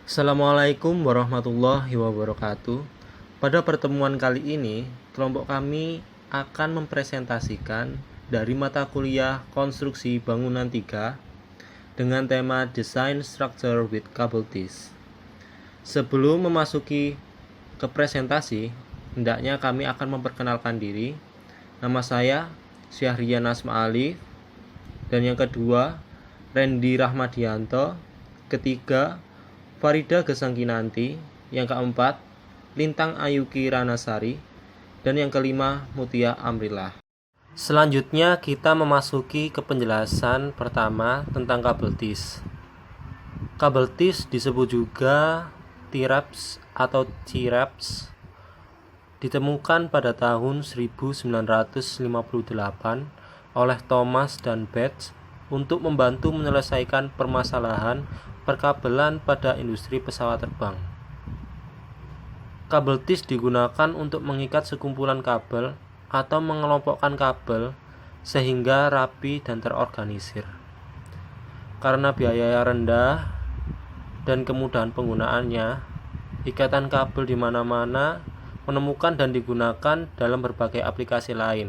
Assalamualaikum warahmatullahi wabarakatuh. Pada pertemuan kali ini, kelompok kami akan mempresentasikan dari mata kuliah Konstruksi Bangunan 3 dengan tema Design Structure with Cable Tees. Sebelum memasuki ke presentasi, hendaknya kami akan memperkenalkan diri. Nama saya Syahrian Asma Alif, dan yang kedua Randy Rahmadianto, ketiga Farida Gesangkinanti, yang keempat Lintang Ayuki Ranasari, dan yang kelima Mutia Amrillah. Selanjutnya kita memasuki ke penjelasan pertama tentang kabel tis. Kabel tis disebut juga T-Raps atau C-Raps, ditemukan pada tahun 1958 oleh Thomas dan Bates untuk membantu menyelesaikan permasalahan perkabelan pada industri pesawat terbang. Kabel tis digunakan untuk mengikat sekumpulan kabel atau mengelompokkan kabel sehingga rapi dan terorganisir. Karena biayanya rendah dan kemudahan penggunaannya, ikatan kabel di mana-mana menemukan dan digunakan dalam berbagai aplikasi lain.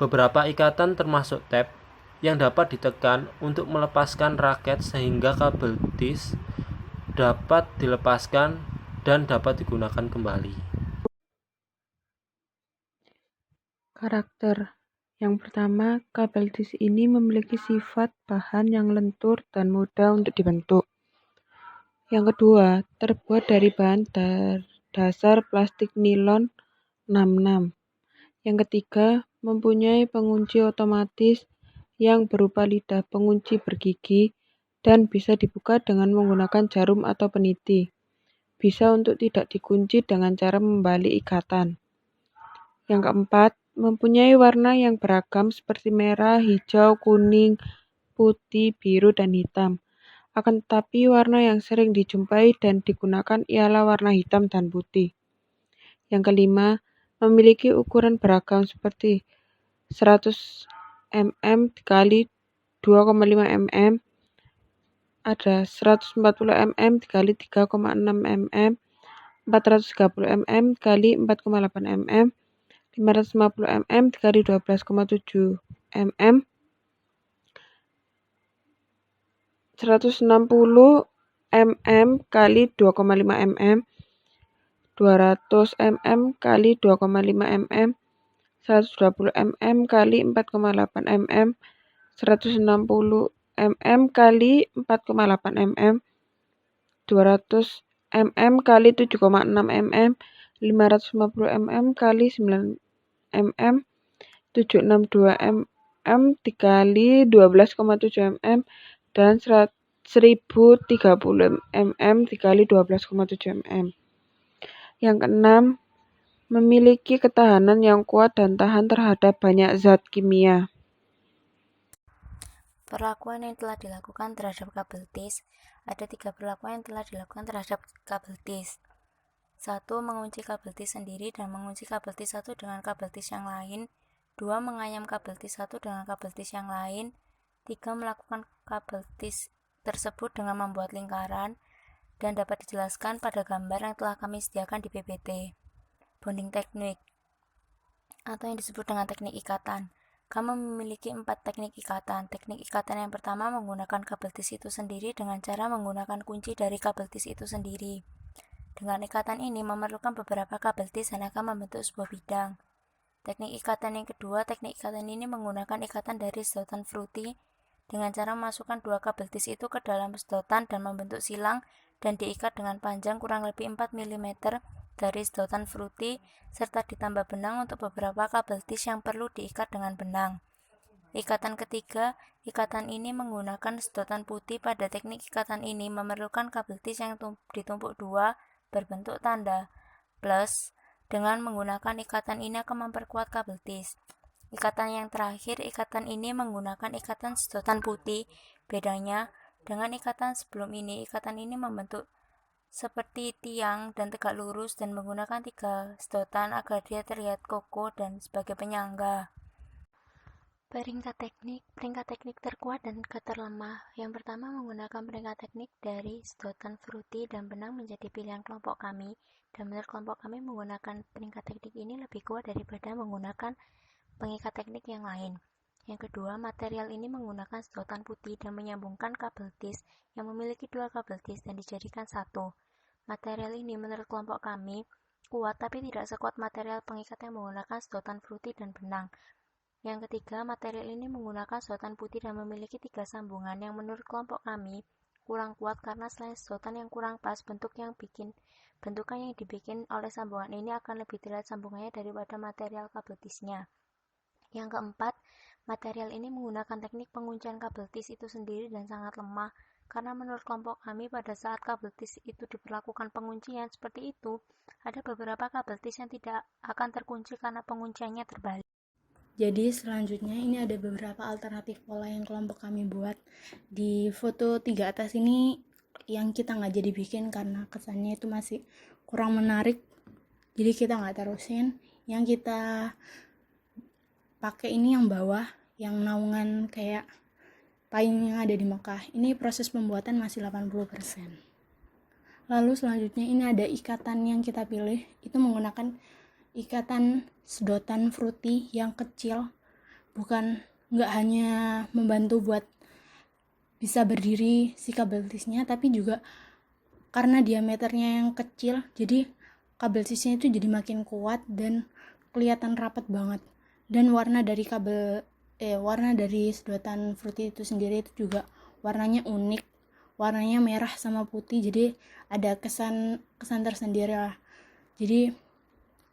Beberapa ikatan termasuk tab yang dapat ditekan untuk melepaskan raket sehingga kabel tis dapat dilepaskan dan dapat digunakan kembali. Karakter. Yang pertama, kabel tis ini memiliki sifat bahan yang lentur dan mudah untuk dibentuk. Yang kedua, terbuat dari bahan dasar plastik nilon 66. Yang ketiga, mempunyai pengunci otomatis yang berupa lidah pengunci bergigi dan bisa dibuka dengan menggunakan jarum atau peniti. Bisa untuk tidak dikunci dengan cara membalik ikatan. Yang keempat, mempunyai warna yang beragam seperti merah, hijau, kuning, putih, biru, dan hitam. Akan tetapi warna yang sering dijumpai dan digunakan ialah warna hitam dan putih. Yang kelima, memiliki ukuran beragam seperti 100 mm dikali 2,5 mm, ada 140 mm dikali 3,6 mm, 430 mm dikali 4,8 mm, 550 mm dikali 12,7 mm, 160 mm kali 2,5 mm, 200 mm kali 2,5 mm, 120 mm kali 4,8 mm, 160 mm kali 4,8 mm, 200 mm kali 7,6 mm, 550 mm kali 9 mm, 762 mm dikali 12,7 mm, dan 1030 mm dikali 12,7 mm. Yang keenam, memiliki ketahanan yang kuat dan tahan terhadap banyak zat kimia. Perlakuan yang telah dilakukan terhadap kabel tis. Ada 3 perlakuan yang telah dilakukan terhadap kabel tis. 1. Mengunci kabel tis sendiri dan mengunci kabel tis 1 dengan kabel tis yang lain. 2. Menganyam kabel tis 1 dengan kabel tis yang lain. 3. Melakukan kabel tis tersebut dengan membuat lingkaran, dan dapat dijelaskan pada gambar yang telah kami sediakan di PPT. Bonding technique atau yang disebut dengan teknik ikatan. Kami memiliki 4 teknik ikatan. Teknik ikatan yang pertama menggunakan kabel tis itu sendiri dengan cara menggunakan kunci dari kabel tis itu sendiri. Dengan ikatan ini memerlukan beberapa kabel tis dan akan membentuk sebuah bidang. Teknik ikatan yang kedua, teknik ikatan ini menggunakan ikatan dari sedotan fruity dengan cara memasukkan 2 kabel tis itu ke dalam sedotan dan membentuk silang dan diikat dengan panjang kurang lebih 4 mm dari sedotan fruity serta ditambah benang untuk beberapa kabel tis yang perlu diikat dengan benang. Ikatan ketiga, ikatan ini menggunakan sedotan putih. Pada teknik ikatan ini memerlukan kabel tis yang ditumpuk 2 berbentuk tanda plus. Dengan menggunakan ikatan ini akan memperkuat kabel tis. Ikatan yang terakhir, ikatan ini menggunakan ikatan sedotan putih. Bedanya dengan ikatan sebelum ini, ikatan ini membentuk seperti tiang dan tegak lurus dan menggunakan 3 sedotan agar dia terlihat kokoh dan sebagai penyangga. Peringkat teknik terkuat dan keterlemah. Yang pertama, menggunakan peringkat teknik dari sedotan fruity dan benang menjadi pilihan kelompok kami. Dan menurut kelompok kami, menggunakan peringkat teknik ini lebih kuat daripada menggunakan pengikat teknik yang lain. Yang kedua, material ini menggunakan sedotan putih dan menyambungkan kabel tis yang memiliki dua kabel tis dan dijadikan satu. Material ini menurut kelompok kami kuat tapi tidak sekuat material pengikat yang menggunakan sedotan fruity dan benang. Yang ketiga, material ini menggunakan sedotan putih dan memiliki 3 sambungan yang menurut kelompok kami kurang kuat karena selain sedotan yang kurang pas, bentukan yang dibikin oleh sambungan ini akan lebih terlihat sambungannya daripada material kabel tisnya. Yang keempat, material ini menggunakan teknik penguncian kabel tis itu sendiri dan sangat lemah karena menurut kelompok kami pada saat kabel tis itu diperlakukan penguncian seperti itu, ada beberapa kabel tis yang tidak akan terkunci karena pengunciannya terbalik. Jadi selanjutnya ini ada beberapa alternatif pola yang kelompok kami buat. Di foto 3 atas ini yang kita nggak jadi bikin karena kesannya itu masih kurang menarik. Jadi kita nggak terusin. Yang kita pakai ini yang bawah, yang naungan kayak payung yang ada di Mekah. Ini proses pembuatan masih 80%. Lalu selanjutnya ini ada ikatan yang kita pilih. Itu menggunakan ikatan sedotan fruity yang kecil, nggak hanya membantu buat bisa berdiri si kabel tisnya, tapi juga karena diameternya yang kecil, jadi kabel tisnya itu jadi makin kuat dan kelihatan rapat banget. Dan warna dari sedotan fruity itu sendiri itu juga warnanya unik, warnanya merah sama putih, jadi ada kesan tersendiri lah. Jadi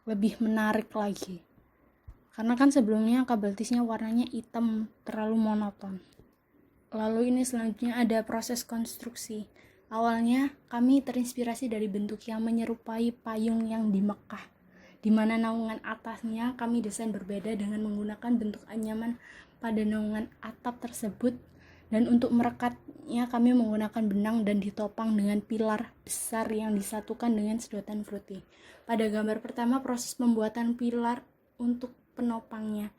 lebih menarik lagi karena kan sebelumnya kabel tisnya warnanya hitam, terlalu monoton. Lalu ini selanjutnya ada proses konstruksi. Awalnya kami terinspirasi dari bentuk yang menyerupai payung yang di Mekah, di mana naungan atasnya kami desain berbeda dengan menggunakan bentuk anyaman pada naungan atap tersebut, dan untuk merekatnya kami menggunakan benang dan ditopang dengan pilar besar yang disatukan dengan sedotan fruity. Pada gambar pertama proses pembuatan pilar untuk penopangnya.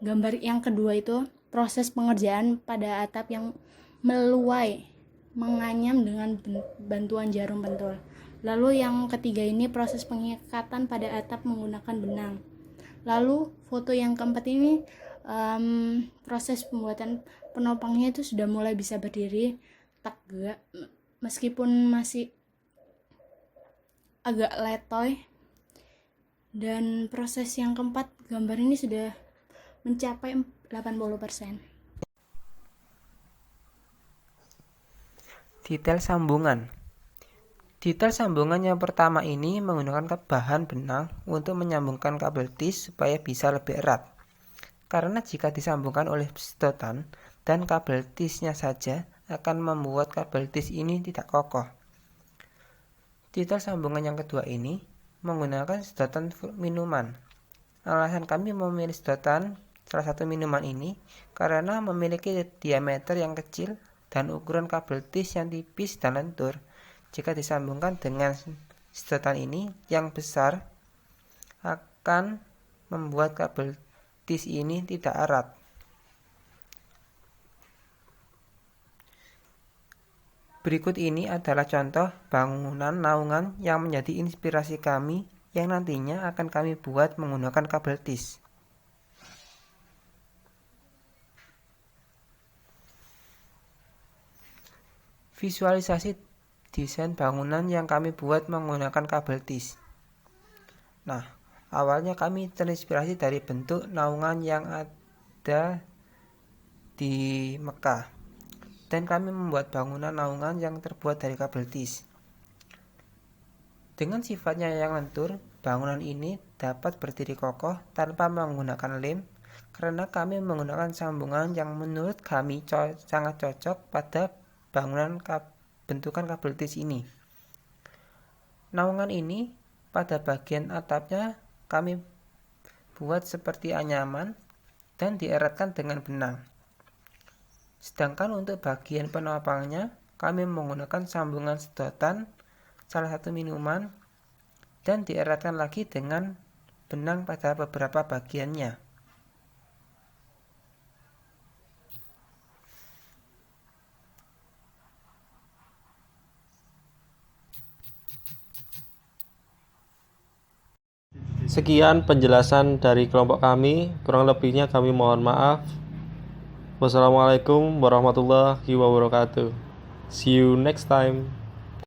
Gambar yang kedua itu proses pengerjaan pada atap yang meluai, menganyam dengan bantuan jarum pentul. Lalu yang ketiga ini proses pengikatan pada atap menggunakan benang. Lalu foto yang keempat ini proses pembuatan penopangnya itu sudah mulai bisa berdiri tegak meskipun masih agak letoy. Dan proses yang keempat, gambar ini sudah mencapai 80%. Detail sambungan. Detail sambungan yang pertama ini menggunakan bahan benang untuk menyambungkan kabel tis supaya bisa lebih erat. Karena jika disambungkan oleh sedotan dan kabel tisnya saja akan membuat kabel tis ini tidak kokoh. Detail sambungan yang kedua ini menggunakan sedotan minuman. Alasan kami memilih sedotan salah satu minuman ini karena memiliki diameter yang kecil dan ukuran kabel tis yang tipis dan lentur. Jika disambungkan dengan sedotan ini yang besar akan membuat kabel tis ini tidak erat. Berikut ini adalah contoh bangunan naungan yang menjadi inspirasi kami yang nantinya akan kami buat menggunakan kabel tis. Visualisasi desain bangunan yang kami buat menggunakan kabel tis. Nah, awalnya kami terinspirasi dari bentuk naungan yang ada di Mekah. Dan kami membuat bangunan naungan yang terbuat dari kabel tis. Dengan sifatnya yang lentur, bangunan ini dapat berdiri kokoh tanpa menggunakan lem karena kami menggunakan sambungan yang menurut kami sangat cocok pada bangunan bentukan kabel tis ini. Naungan ini pada bagian atapnya kami buat seperti anyaman dan dieratkan dengan benang. Sedangkan untuk bagian penopangnya, kami menggunakan sambungan sedotan, salah satu minuman, dan dieratkan lagi dengan benang pada beberapa bagiannya. Sekian penjelasan dari kelompok kami, kurang lebihnya kami mohon maaf. Wassalamualaikum warahmatullahi wabarakatuh. See you next time.